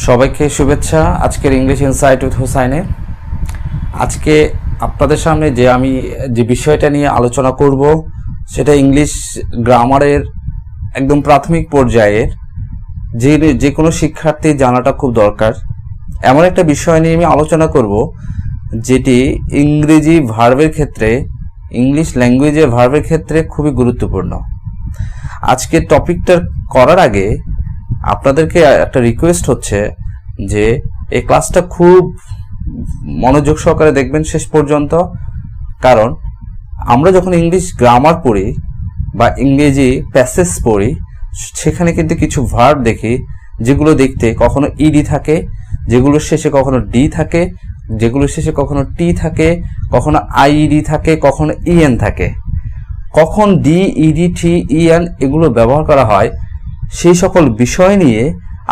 সবাইকে শুভেচ্ছা আজকের ইংলিশ ইনসাইট উইথ হুসাইনে। আজকে আপনাদের সামনে আমি যে বিষয়টা নিয়ে আলোচনা করব সেটা ইংলিশ গ্রামারের একদম প্রাথমিক পর্যায়ের যে কোনো শিক্ষার্থী জানাটা খুব দরকার এমন একটা বিষয় নিয়ে আমি আলোচনা করব, যেটি ইংরেজি ভার্বের ক্ষেত্রে, ইংলিশ ল্যাঙ্গুয়েজের ভার্বের ক্ষেত্রে খুবই গুরুত্বপূর্ণ। আজকের টপিকটা করার আগে আপনাদেরকে একটা রিকোয়েস্ট হচ্ছে যে এই ক্লাসটা খুব মনোযোগ সহকারে দেখবেন শেষ পর্যন্ত, কারণ আমরা যখন ইংলিশ গ্রামার পড়ি বা ইংরেজি প্যাসেজ পড়ি সেখানে কিন্তু কিছু ভার্ব দেখি যেগুলো দেখতে কখনো ইডি থাকে, যেগুলোর শেষে কখনো ডি থাকে, যেগুলোর শেষে কখনো টি থাকে, কখনো আইইডি থাকে, কখনো ইএন থাকে। কখন ডি, ইডি, টি, ইএন এগুলো ব্যবহার করা হয় সেই সকল বিষয় নিয়ে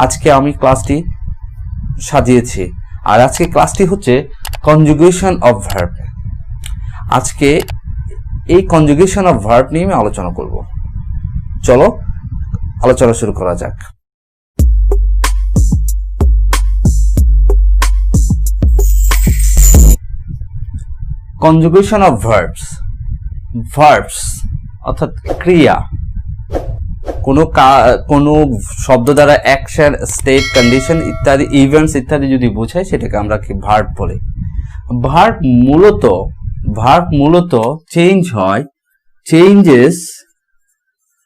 আজকে আমি ক্লাসটি সাজিয়েছি। আর আজকে ক্লাসটি হচ্ছে কনজুগেশন অফ ভার্ব। আজকে এই কনজুগেশন অফ ভার্ব নিয়ে আমি আলোচনা করব। চলো আলোচনা শুরু করা যাক। Conjugation of verbs. ভার্বস অর্থাৎ ক্রিয়া, কোনো শব্দ দ্বারা অ্যাকশন, স্টেট, কন্ডিশন ইত্যাদি, ইভেন্টস ইত্যাদি যদি বোঝায় সেটাকে আমরা কি ভার্ব বলি। ভার্ব মূলত চেঞ্জ হয়,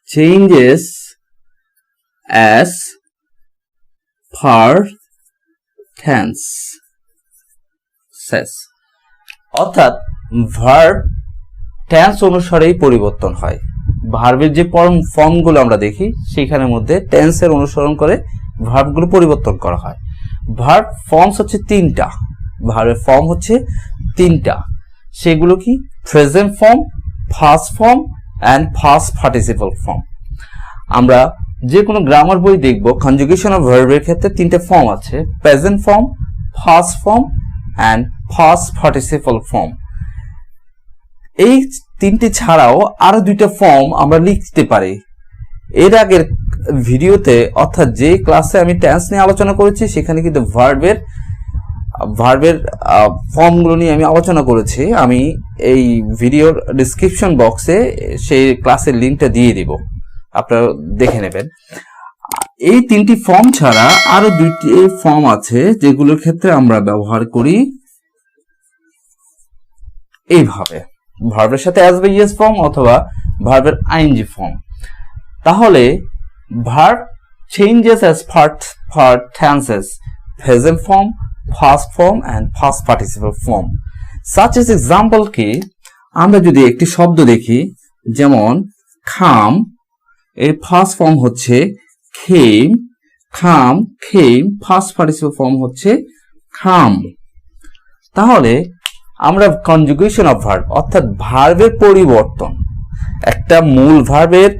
চেঞ্জেস অ্যাজ পার টেন্স, অর্থাৎ ভার্ব টেন্স অনুসারেই পরিবর্তন হয়। ভার্বের যে ফর্মগুলো আমরা দেখি সেখানের মধ্যে টেন্সের অনুসরণ করে ভার্বগুলো পরিবর্তন করা হয়। ভার্ব ফর্মস হচ্ছে তিনটা, ভার্বের ফর্ম হচ্ছে তিনটা। সেগুলো কি? Present form, past form and past participle form. আমরা যে কোনো গ্রামার বই দেখব কনজুগেশন অফ ভার্বের ক্ষেত্রে তিনটে ফর্ম আছে, present form, past form and past participle form. এই তিনটি ছাড়াও আরো দুইটা ফর্ম আমরা লিখতে পারি। এর আগের ভিডিওতে অর্থাৎ যে ক্লাসে আমি টেন্স নিয়ে আলোচনা করেছি সেখানে কিন্তু ভার্বের ফর্মগুলো নিয়ে আমি আলোচনা করেছি। আমি এই ভিডিওর ডিসক্রিপশন বক্সে সেই ক্লাসের লিঙ্কটা দিয়ে দিব, আপনারা দেখে নেবেন। এই তিনটি ফর্ম ছাড়া আরো দুইটি ফর্ম আছে যেগুলোর ক্ষেত্রে আমরা ব্যবহার করি এইভাবে, ভার্বের সাথে অ্যাজ বা ইয়েস ফর্ম অথবা ভার্বের আইএনজি ফর্ম। তাহলে verb changes as per tenses, present form, past form and past participle form. Such as example কি, আমরা যদি একটি শব্দ দেখি যেমন খাম, এর ফার্স্ট ফর্ম হচ্ছে খেম, খাম, খেম, ফার্স্ট পার্টিসিপল ফর্ম হচ্ছে খাম। তাহলে আমরা কনজুগেশন অফ ভার্ব অর্থাৎ ভার্বের পরিবর্তন, একটা মূল ভার্বের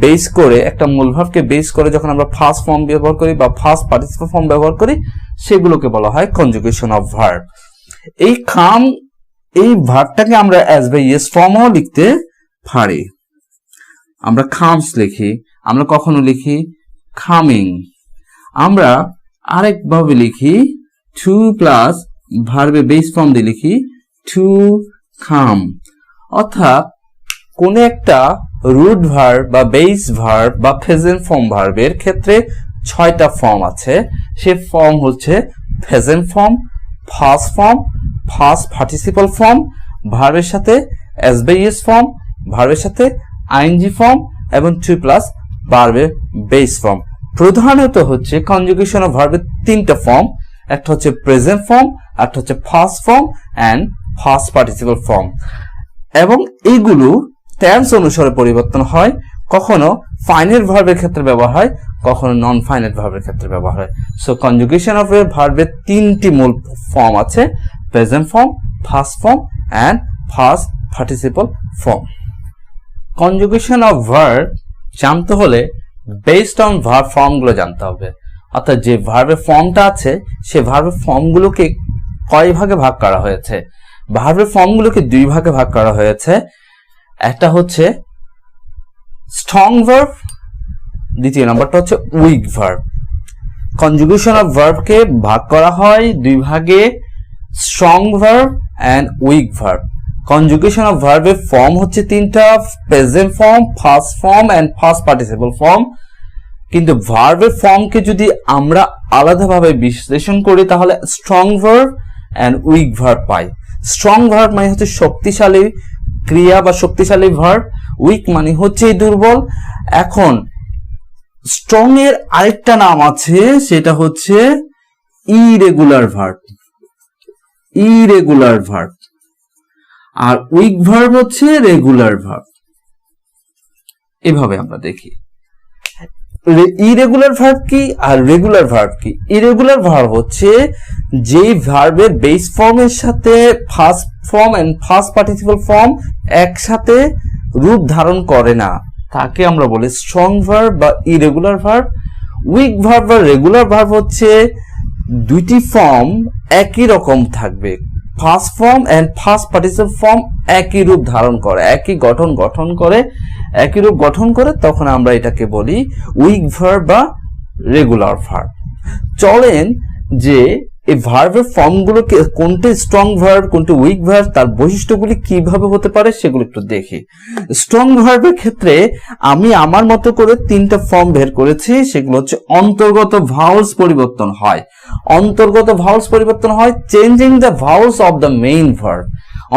বেস করে, একটা মূল ভার্বকে বেস করে যখন আমরা ফার্স্ট ফর্ম ব্যবহার করি বা ফার্স্ট পার্টিসিপল ফর্ম ব্যবহার করি সেগুলোকে বলা হয় কনজুগেশন অফ ভার্ব। এই খাম, এই ভার্বটাকে আমরা অ্যাজ বা ইয়েস ফর্মও লিখতে পারি। আমরা খামস লিখি, আমরা কখনো লিখি খামিং, আমরা আরেকভাবে লিখি টু প্লাস ভার্বে বেস ফর্ম দিয়ে লিখি টু খাম। অর্থাৎ কোন একটা রুট ভার্ব বা বেস ভার্ব বা প্রেজেন্ট ফর্ম ভার্বের ক্ষেত্রে 6টা ফর্ম আছে। সে ফর্ম হচ্ছে present form, past form, past participle form, ভার্বের সাথে অ্যাজ বা ইয়েস ফর্ম, ভার্বের সাথে আইএনজি ফর্ম এবং 2 প্লাস ভার্বের বেস ফর্ম। প্রধানত হচ্ছে কনজুগেশন অফ ভার্বের 3টা ফর্ম, একটা হচ্ছে প্রেজেন্ট ফর্ম, একটা হচ্ছে past form and past participle form. এবং এইগুলো টেন্স অনুসারে পরিবর্তন হয়, কখনো ফাইনাইট ভার্বের ক্ষেত্রে ব্যবহার হয়, কখনো নন ফাইনাইট ভার্বের ক্ষেত্রে ব্যবহার হয়। সো কনজুগেশন অফ ভার্বের 3টি মূল ফর্ম আছে, present form, past form and past participle form. Conjugation of verb জানতে হলে বেসড অন ভার্ব ফর্মগুলো জানতে হবে। অর্থাৎ যে ভার্বের ফর্মটা আছে সে ভার্বের ফর্মগুলোকে কয় ভাগে ভাগ করা হয়েছে। ভার্বের ফর্মগুলোকে 2 ভাগে ভাগ করা হয়েছে। একটা হচ্ছে স্ট্রং ভার্ব, দ্বিতীয় নাম্বারটা হচ্ছে উইক ভার্ব। কনজুগেশন অফ ভার্বকে ভাগ করা হয় দুই ভাগে, strong verb and weak verb. Conjugation of ভার্বের ফর্ম হচ্ছে তিনটা, present form, first form and first participle form. কিন্তু ভার্বের ফর্মকে যদি আমরা আলাদাভাবে বিশ্লেষণ করি তাহলে strong verb and weak verb পাই। স্ট্রং ভার্ব মানে হচ্ছে শক্তিশালী ক্রিয়া বা শক্তিশালী ভার্ব, উইক মানে হচ্ছে দুর্বল। এখন স্ট্রং এর আরেকটা নাম আছে, সেটা হচ্ছে ইরেগুলার ভার্ব, ইরেগুলার ভার্ব। আর উইক ভার্ব হচ্ছে রেগুলার ভার্ব। এভাবে আমরা দেখি ইরেগুলার ভার্ব কি আর রেগুলার ভার্ব কি। ইরেগুলার ভার্ব হচ্ছে যে ভার্বের বেস ফর্মের সাথে first form and first participle form একসাথে রূপ ধারণ করে না, তাকে আমরা বলি স্ট্রং ভার্ব বা ইরেগুলার ভার্ব। উইক ভার্ব বা রেগুলার ভার্ব হচ্ছে দুইটি ফর্ম একই রকম থাকবে, first form and first participle form একই রূপ ধারণ করে, একই গঠন করে, একই রূপ গঠন করে, তখন আমরা এটাকে বলি উইক ভার্ব বা রেগুলার ভার্ব। চলেন যে এই ভার্বের ফর্মগুলোকে কোনটা স্ট্রং ভার্ব কোনটা উইক ভার্ব তার বৈশিষ্ট্যগুলি কিভাবে হতে পারে সেগুলো একটু দেখি। স্ট্রং ভার্বের ক্ষেত্রে আমি আমার মতো করে তিনটা ফর্ম বের করেছি, সেগুলো হচ্ছে অন্তর্গত ভাউলস পরিবর্তন হয়, অন্তর্গত ভাউলস পরিবর্তন হয়, changing the vowels of the main verb.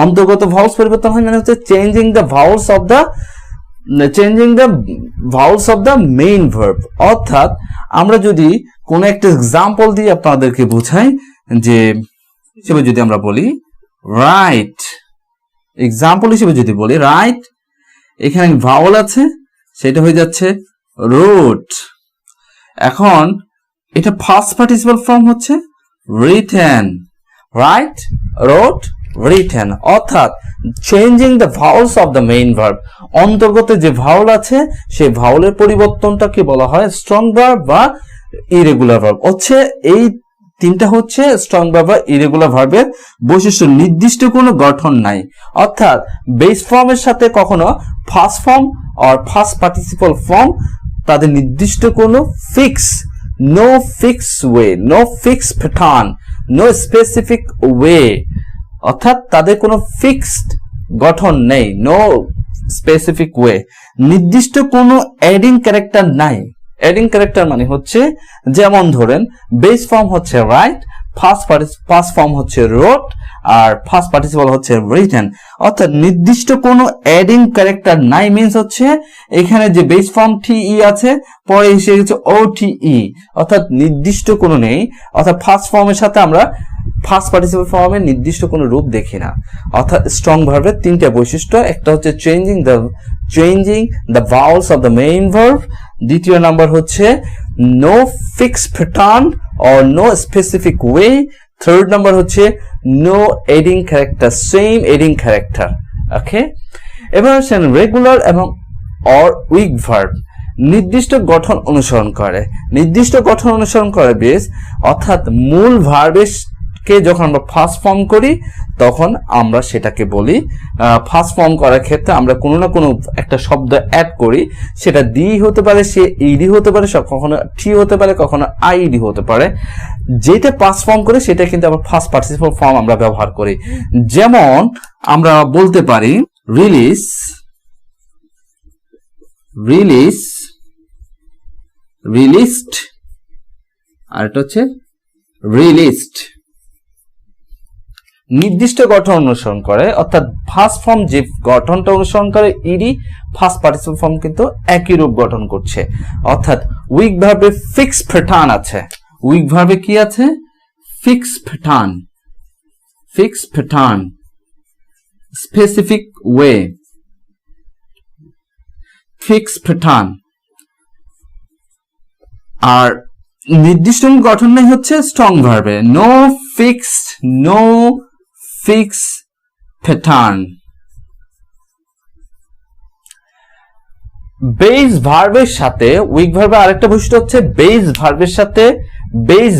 অন্তর্গত ভাউলস পরিবর্তন হয় মানে হচ্ছে changing the vowels of the main verb. অর্থাৎ আমরা যদি কোন একটা এক্সাম্পল দিয়ে আপনাদেরকে বোঝাই, যে হিসেবে যদি আমরা বলি রাইট, এক্সাম্পল হিসেবে যদি বলি রাইট, এখানে ভাওয়াল আছে, সেটা হয়ে যাচ্ছে রোট। এখন এটা ফার্স্ট পার্টিসিপল ফর্ম হচ্ছে রিটেন, রাইট, রোট, রিটেন। অর্থাৎ changing the vowels of the main verb, অন্তর্গত যে ভাওয়াল আছে সেই ভাওয়ালের পরিবর্তনটাকে বলা হয় স্ট্রং ভার্ব বা ইরেগুলার ভার্ব। হচ্ছে এই তিনটা হচ্ছে স্ট্রং ভার্ব বা ইরেগুলার ভার্বের বৈশিষ্ট্য। নির্দিষ্ট কোনো গঠন নাই, অর্থাৎ বেস ফর্মের সাথে কখনো ফার্স্ট ফর্ম আর ফার্স্ট পার্টিসিপল ফর্ম তাদের নির্দিষ্ট কোনো no fix way, no fix pattern, no specific way, অর্থাৎ তাদের কোনো ফিক্সড গঠন নেই, নো স্পেসিফিক ওয়ে, নির্দিষ্ট কোনো অ্যাডিং ক্যারেক্টার নাই। অ্যাডিং ক্যারেক্টার মানে হচ্ছে, যেমন ধরেন বেস ফর্ম হচ্ছে রাইট, ফার্স্ট ফর্ম হচ্ছে রোট, আর ফার্স্ট পার্টিসিপল হচ্ছে রিটেন। অর্থাৎ নির্দিষ্ট কোনো অ্যাডিং ক্যারেক্টার নাই, মিন্স হচ্ছে এখানে যে বেস ফর্ম টি আছে পরে এসে গেছে ও টি, অর্থাৎ নির্দিষ্ট কোনো নেই। অর্থাৎ ফার্স্ট ফর্মের সাথে আমরা ফার্স্ট পার্টিসিপল ফর্মের নির্দিষ্ট কোনো রূপ দেখি না। অর্থাৎ স্ট্রং ভার্বের তিনটা বৈশিষ্ট্য, একটা হচ্ছে changing the vowels of the main verb, দ্বিতীয় নাম্বার হচ্ছে no fix pattern or no specific way, third number হচ্ছে no ending character, same ending character. Okay, এবার আসেন রেগুলার এবং অর উইক ভার্ব। নির্দিষ্ট গঠন অনুসরণ করে, নির্দিষ্ট গঠন অনুসরণ করে বেশ, অর্থাৎ মূল ভার্বের কে যখন আমরা ফার্স্ট ফর্ম করি তখন আমরা সেটাকে বলি, ফার্স্ট ফর্ম করার ক্ষেত্রে আমরা কোনো না কোনো একটা শব্দ অ্যাড করি, সেটা দি হতে পারে, সে ইডি হতে পারে, কখনো টি হতে পারে, কখনো আইডি হতে পারে। যেটা ফার্স্ট ফর্ম করে সেটা কিন্তু আবার ফার্স্ট পার্টিসিপল ফর্ম আমরা ব্যবহার করি। যেমন আমরা বলতে পারি রিলিজড, আর এটা হচ্ছে রিলিজড। নির্দিষ্ট গঠন অনুসরণ করে, অর্থাৎ ফার্স্ট ফর্ম যে গঠনটা অনুসরণ করে ইডি, ফার্স্ট পার্টিসিপল ফর্ম কিন্তু একই রূপ গঠন করছে। অর্থাৎ উইক ভার্বে ফিক্স প্যাটার্ন আছে, উইক ভার্বে কি আছে? Fix pattern, specific way, fix pattern. আর নির্দিষ্ট গঠন নেই হচ্ছে স্ট্রং ভার্বে, নো ফিক্স প্যাটার্ন। বেস ভার্বের সাথে উইক ভার্বের আরেকটা বৈশিষ্ট্য হচ্ছে বেস ভার্বের সাথে base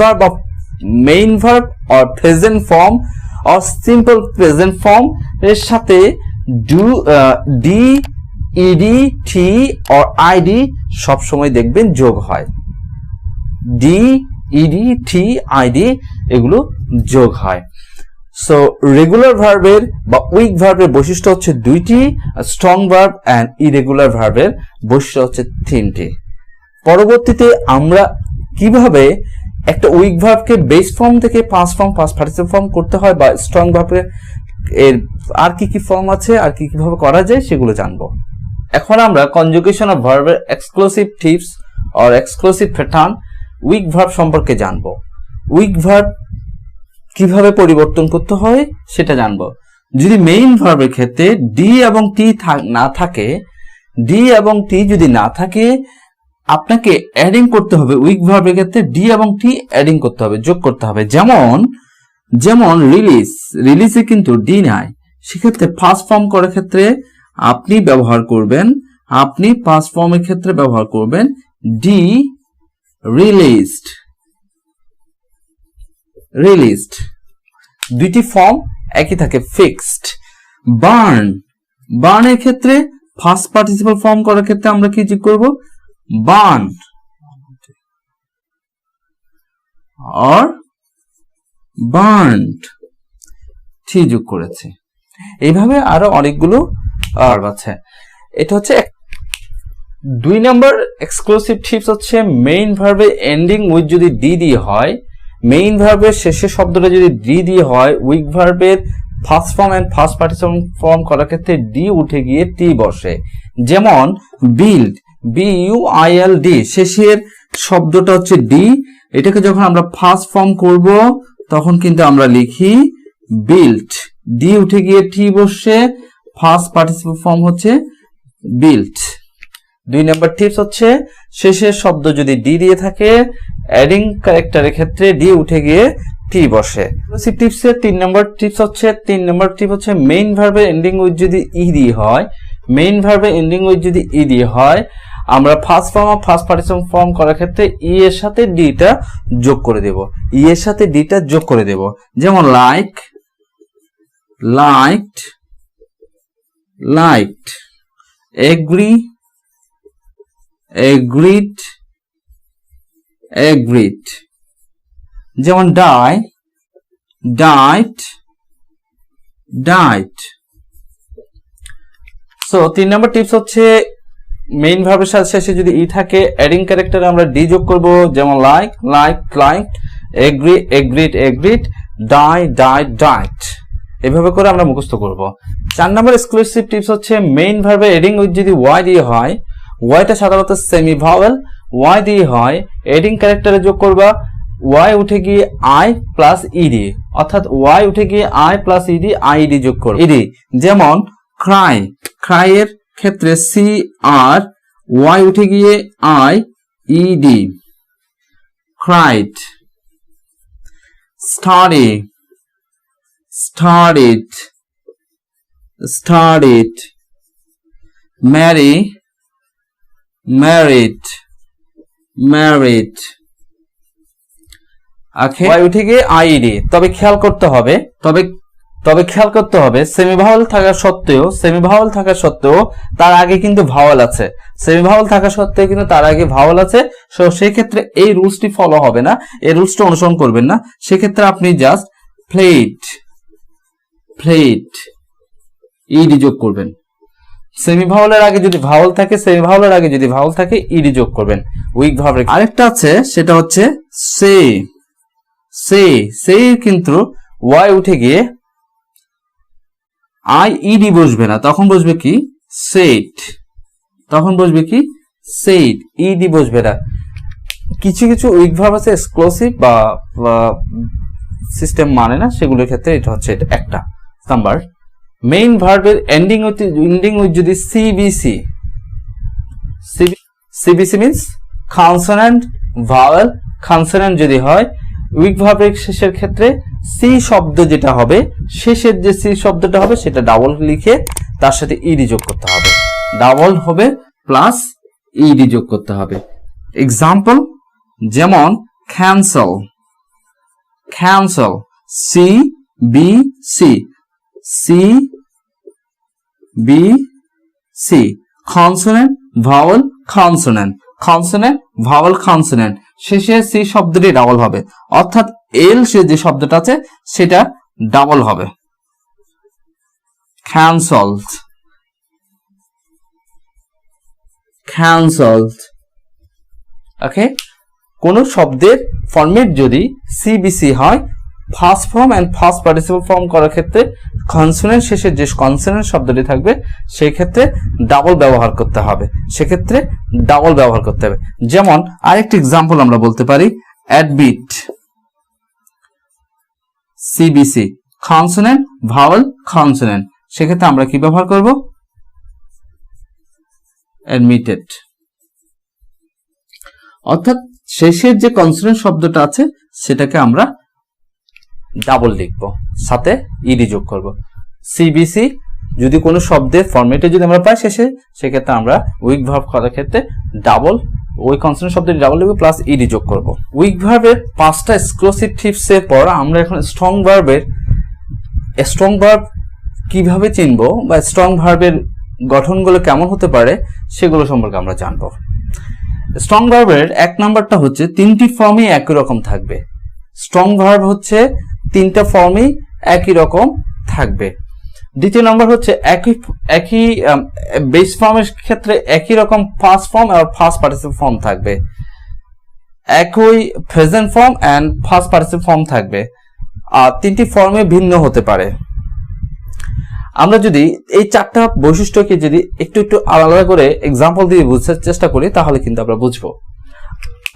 verb of main verb or present form or simple present form এর সাথে D, ED, T or ID সবসময় দেখবেন যোগ হয়। ডি, ইডি, টি, আইডি এগুলো যোগ হয়। সো রেগুলার ভার্বের বা উইক ভার্বের বৈশিষ্ট্য হচ্ছে দুইটি, স্ট্রং ভার্ব এন্ড ইরেগুলার ভার্বের বৈশিষ্ট্য হচ্ছে তিনটি। পরবর্তীতে আমরা কিভাবে একটা উইক ভার্বকে বেস ফর্ম থেকে past form, past participle form করতে হয়, বা স্ট্রং ভার্বের এর আর কি কি ফর্ম আছে আর কি কিভাবে করা যায় সেগুলো জানবো। এখন আমরা কনজুগেশন অফ ভার্বের exclusive tips or exclusive pattern week verb সম্পর্কে জানবো। উইক ভার্ব কিভাবে পরিবর্তন করতে হয় সেটা জানবো। যদি মেইন ভার্বের ক্ষেত্রে ডি এবং টি না থাকে, ডি এবং টি যদি না থাকে, আপনাকে অ্যাডিং করতে হবে। উইক ভার্বের ক্ষেত্রে ডি এবং টি অ্যাডিং করতে হবে, যোগ করতে হবে। যেমন রিলিজে কিন্তু ডি নাই, সেক্ষেত্রে ফার্স্ট ফর্ম করার ক্ষেত্রে আপনি ফার্স্ট ফর্মের ক্ষেত্রে ব্যবহার করবেন ডি রিলিজড। দুইটি ফর্ম একই থাকে, ফিক্সড। বার্নের ক্ষেত্রে ফার্স্ট পার্টিসিপল ফর্ম করার ক্ষেত্রে আমরা কি যোগ করব? বার্ন অর বার্নড, টি যোগ করেছে। এইভাবে আরো অনেকগুলো ভার্ব আছে। এটা হচ্ছে 2 নম্বর এক্সক্লুসিভ টিপস হচ্ছে মেইন ভার্বে এন্ডিং উইথ যদি ডি দিয়ে হয়, মেইন ভার্বের শেষের শব্দটা যদি ডি দিয়ে হয়, উইক ভার্বের first form and first participle form করার ক্ষেত্রে ডি উঠে গিয়ে টি বসে। যেমন বিল্ড, BUILD, শেষের শব্দটা হচ্ছে ডি, এটাকে যখন আমরা ফার্স্ট ফর্ম করব তখন কিন্তু আমরা লিখি বিল্ট, ডি উঠে গিয়ে টি বসে, ফার্স্ট পার্টিসিপল ফর্ম হচ্ছে বিল্ট। 2 নম্বর টিপস হচ্ছে শেষের শব্দ যদি ডি দিয়ে থাকে, অ্যাডিং ক্যারেক্টারের ক্ষেত্রে ডি উঠে গিয়ে টি বসে। টিপসের 3 নম্বর টিপস হচ্ছে মেইন ভার্বে এন্ডিং উইথ যদি ই দিয়ে হয়, আমরা first form of first participle form করার ক্ষেত্রে ই এর সাথে ডিটা যোগ করে দেব। যেমন liked, agreed, যেমন died. সো 3 নম্বর টিপস হচ্ছে মেইন ভার্বের সাথে শেষে যদি ই থাকে, অ্যাডিং ক্যারেক্টারে আমরা ডি যোগ করব। যেমন liked, agreed, died। এভাবে করে আমরা মুখস্থ করব। 4 নম্বর এক্সক্লুসিভ টিপস হচ্ছে মেইন ভার্বে এডিং উইথ যদি ওয়াই দিয়ে হয়, ওয়াইটা সাধারণত সেমি ভাওয়েল, ওয়াই দিয়ে হয়, এডিং ক্যারেক্টারে যোগ করবা ওয়াই উঠে গিয়ে আই প্লাস ইডি, অর্থাৎ ওয়াই উঠে গিয়ে আই প্লাস ইডি, আইডি যোগ করবে ইডি। যেমন ক্রাই এর ক্ষেত্রে সি আর, ওয়াই উঠে গিয়ে I ED, cried. started, married, Y উঠে গিয়ে আইডি। তবে খেয়াল করতে হবে সেমি ভাওয়েল থাকা সত্ত্বেও তার আগে কিন্তু ভাওয়েল আছে, সো সেই ক্ষেত্রে এই রুলসটি ফলো হবে না, এই রুলসটা অনুসরণ করবেন না। সেক্ষেত্রে আপনি জাস্ট প্লেড ইডি যোগ করবেন। সেমি ভাওয়েলের আগে যদি ভাওয়েল থাকে, ইডি যোগ করবেন উইক ভার্বের। আরেকটা আছে, সেটা হচ্ছে সে কিন্তু ওয়াই উঠে গিয়ে আই ইডি বসবে না, তখন বসবে কি সেড, ইডি বসবে না। কিছু উইক ভার্ব আছে এক্সক্লুসিভ বা সিস্টেম মানে না, সেগুলোর ক্ষেত্রে এটা হচ্ছে একটা নাম্বার। মেইন ভার্বের এন্ডিং উইথ যদি CBC means consonant vowel, consonant যদি হয়, উইক ভার্বের শেষের ক্ষেত্রে সি শব্দ যেটা হবে, শেষের যে সি শব্দটা হবে সেটা ডাবল লিখে তার সাথে ইডি যোগ করতে হবে, ডাবল হবে প্লাস ইডি যোগ করতে হবে। এক্সাম্পল, যেমন cancel, CBC, consonant vowel consonant, শেষে সি শব্দটি ডাবল হবে, অর্থাৎ এল সে যে শব্দটা আছে সেটা ডাবল হবে। Cancelled, cancelled. ওকে, কোন শব্দের ফরম্যাট যদি সিবিসি হয়, first form and first participle form করার ক্ষেত্রে কনসোনেন্ট শেষে যে কনসোনেন্ট শব্দটি থাকবে সেই ক্ষেত্রে ডাবল ব্যবহার করতে হবে, সেক্ষেত্রে ডাবল ব্যবহার করতে হবে। যেমন আরেকটি এক্সাম্পল আমরা বলতে পারি, admit, CBC, consonant vowel consonant, সেক্ষেত্রে আমরা কি ব্যবহার করব? অ্যাডমিটেড। অর্থাৎ শেষের যে কনসোনেন্ট শব্দটা আছে সেটাকে আমরা ডাবল লিখব, সাথে ইডি যোগ করব। সিবিসি যদি কোনো শব্দের ফরম্যাটে যদি আমরা পাই শেষে, সেক্ষেত্রে আমরা উইক ভার্ব করার ক্ষেত্রে ডাবল ওই কনসোনেন্ট শব্দটি ডাবল লিখব প্লাস ইডি যোগ করব। উইক ভার্বের 5টা এক্সক্লুসিভ টিপস এর পর আমরা এখন স্ট্রং ভার্বের কিভাবে চিনবো বা স্ট্রং ভার্বের গঠনগুলো কেমন হতে পারে সেগুলো সম্পর্কে আমরা জানবো। স্ট্রং ভার্বের 1 নাম্বারটা হচ্ছে 3টি ফর্মই একই রকম থাকবে। স্ট্রং ভার্ব হচ্ছে 3টা ফর্মই একই রকম থাকবে। দ্বিতীয় নাম্বার হচ্ছে একই বেস ফর্মের ক্ষেত্রে একই রকম ফার্স্ট ফর্ম আর ফার্স্ট পার্টিসিপল ফর্ম থাকবে, একই present form and first participle form থাকবে, আর 3টি ফর্মে ভিন্ন হতে পারে। আমরা যদি এই 4টা বৈশিষ্ট্যকে যদি একটু একটু আলাদা করে এক্সাম্পল দিয়ে বুঝার চেষ্টা করি তাহলে কিন্তু আমরা বুঝবো।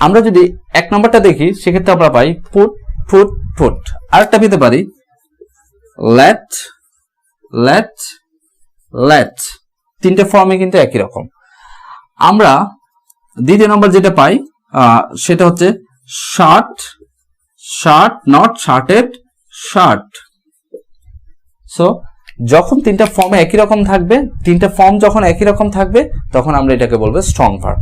আমরা যদি 1 নাম্বারটা দেখি সেক্ষেত্রে আমরা পাই পুট, ফুট, ফুট। আরেকটা পেতে পারি লেট, লেট, লেট। 3টে ফর্মে কিন্তু একই রকম। আমরা দ্বিতীয় নম্বর যেটা পাই সেটা হচ্ছে shirt, shirt, not shirted, shirt. So যখন 3টা ফর্মে একই রকম থাকবে, 3টা ফর্ম যখন একই রকম থাকবে তখন আমরা এটাকে বলবো স্ট্রং ভার্ব।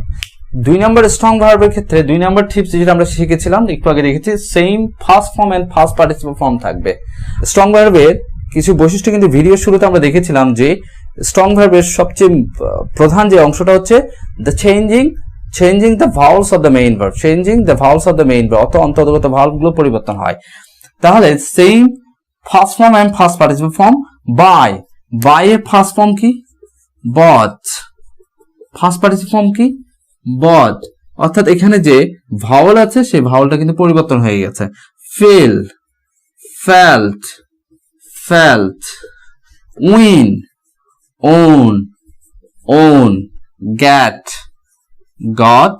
2 নম্বর স্ট্রং ভার্বের ক্ষেত্রে 2 নম্বর টিপস যেটা আমরা শিখেছিলাম একটু আগে দেখেছি, same first form and first participle form থাকবে। স্ট্রং ভার্বের কিছু বৈশিষ্ট্য কিন্তু ভিডিও শুরুতে আমরা দেখেছিলাম যে স্ট্রং ভার্বের সবচেয়ে প্রধান যে অংশটা হচ্ছে the changing the vowels of the main verb, changing the vowels of the main verb, অন্তর্গত ভাওয়েলগুলো পরিবর্তন হয়। তাহলে same first form and first participle form. Buy, buy এর ফার্স্ট ফর্ম কি? বট। ফার্স্ট পার্টিসিপল ফর্ম কি? বট। অর্থাৎ এখানে যে ভাওয়েল আছে সেই ভাওয়েলটা কিন্তু পরিবর্তন হয়ে গেছে। Fail, felt, felt, win, own, own, get, got,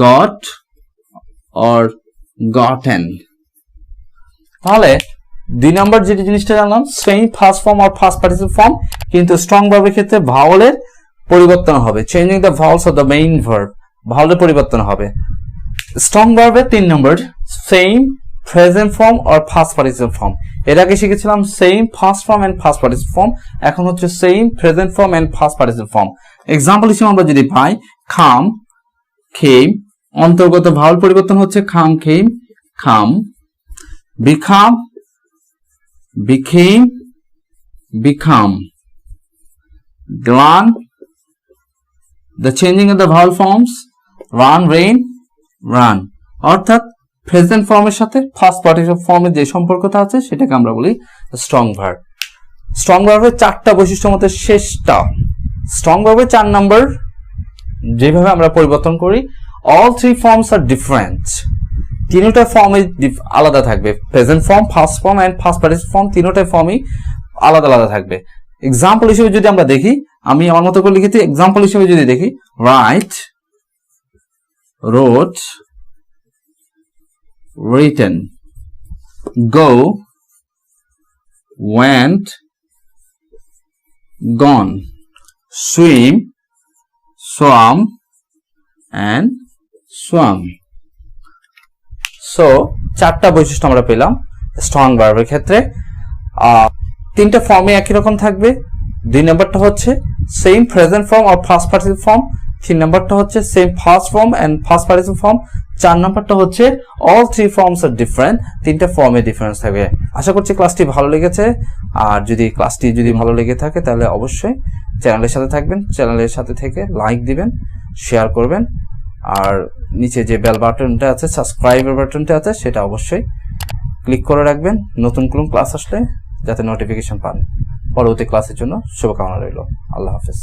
got or gotten। তাহলে 2 নম্বর যে জিনিসটা জানলাম সেম ফার্স্ট ফর্ম আর ফার্স্ট পার্টিসিপল ফর্ম, কিন্তু স্ট্রং ভার্বের ক্ষেত্রে ভাওয়েলের পরিবর্তন হবে, changing the vowels of the main verb, ভাওয়েলের পরিবর্তন হবে। স্ট্রং ভার্বের 3 নম্বর সেম প্রেজেন্ট ফর্ম আর ফার্স্ট পার্টিসিপল ফর্ম। এর আগে শিখেছিলাম same first form and first participle form, এখন হচ্ছে same present form and first participle form. Example হিসেবে আমরা যদি পাই খাম, খেম, অন্তর্গত ভাওয়েল পরিবর্তন হচ্ছে খাম, খেম, খাম। Become, became, become. Run, the changing of the vowel forms, run, rain, run। অর্থাৎ প্রেজেন্ট ফর্মের সাথে ফার্স্ট পার্টিসিপল ফর্মের যে সম্পর্কটা আছে সেটাকে আমরা বলি স্ট্রং ভার্ব। স্ট্রং ভার্বের 4টা বৈশিষ্ট্যের মধ্যে শেষটা স্ট্রং ভার্বের 4 নম্বর যেভাবে আমরা পরিবর্তন করি, all 3 forms are different। 3টা ফর্মে আলাদা থাকবে, present form, first form and first participle form, 3টা ফর্মই আলাদা আলাদা থাকবে। এক্সাম্পল হিসেবে যদি আমরা দেখি, আমি আমার মতো করে লিখেছি, এক্সাম্পল হিসেবে যদি দেখি right, wrote, written, go, went, gone, swim, swam and swam। So 4টা বৈশিষ্ট্য আমরা পেলাম স্ট্রং ভার্বের ক্ষেত্রে। 3টা ফর্মে একই রকম থাকবে। 2 নম্বরটা হচ্ছে সেম প্রেজেন্ট ফর্ম আর ফার্স্ট পার্টিসিপল ফর্ম, 3 নম্বরটা হচ্ছে same first form and first participle form, 4 নম্বরটা হচ্ছে all 3 forms are different, 3টা ফর্মে ডিফারেন্স থাকবে। আশা করছি ক্লাসটি ভালো লেগেছে, আর যদি ক্লাসটি ভালো লেগে থাকে তাহলে অবশ্যই চ্যানেলের সাথে থাকবেন, চ্যানেলের সাথে থেকে লাইক দিবেন, শেয়ার করবেন আর নিচে যে বেল বাটনটা আছে, সাবস্ক্রাইবের বাটনটা আছে, সেটা অবশ্যই ক্লিক করে রাখবেন নতুন কোনো ক্লাস আসলে যাতে নোটিফিকেশন পান। পরবর্তী ক্লাসের জন্য শুভকামনা রইল। আল্লাহ হাফেজ।